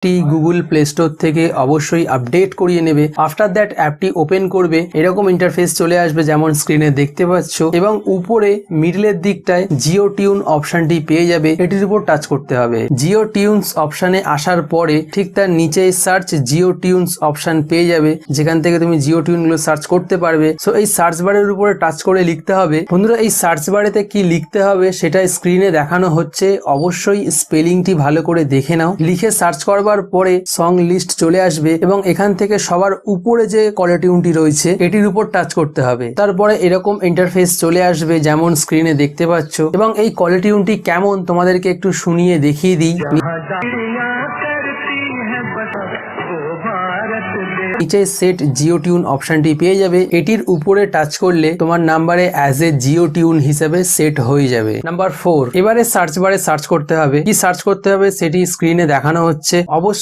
অ্যাপটি Google play store থেকে অবশ্যই আপডেট করিয়ে নেবে। আফটার দ্যাট অ্যাপটি ওপেন করবে, এরকম ইন্টারফেস চলে আসবে যেমন স্ক্রিনে দেখতে পাচ্ছ, এবং উপরে মিডলের দিকটায় জিও টিউন অপশনটি পেয়ে যাবে। এটির উপর টাচ করতে হবে। জিও টিউনস অপশনে আসার পরে ঠিক তার নিচে সার্চ জিও টিউনস অপশন পেয়ে যাবে, যেখান থেকে তুমি জিও টিউন গুলো সার্চ করতে পারবে। সো এই সার্চ বারের উপরে টাচ করে লিখতে হবে। বন্ধুরা, এই সার্চ বারেতে কি লিখতে হবে সেটা স্ক্রিনে দেখানো হচ্ছে, অবশ্যই স্পেলিংটি ভালো করে দেখে নাও। লিখে সার্চ করবার পরে সং লিস্ট চলে আসবে এবং এখান থেকে সবার উপরে যে কলার টিউনটি রয়েছে এটির উপর টাচ করতে হবে। তারপরে এরকম ইন্টারফেস চলে আসবে যেমন স্ক্রিনে দেখতে পাচ্ছ, এবং এই কলার টিউনটি কেমন তোমাদেরকে একটু শুনিয়ে দেখিয়ে দিই। নিচে সেট জিও টিউন অপশনটি পেয়ে যাবে, এটির উপরে টাচ করলে তোমার নাম্বারে অ্যাজ এ জিও টিউন হিসেবে সেট হয়ে যাবে। নাম্বার 4, এবারে সার্চ বারে সার্চ করতে হবে। কি সার্চ করতে হবে সেটি স্ক্রিনে দেখানো হচ্ছে। অবশ্যই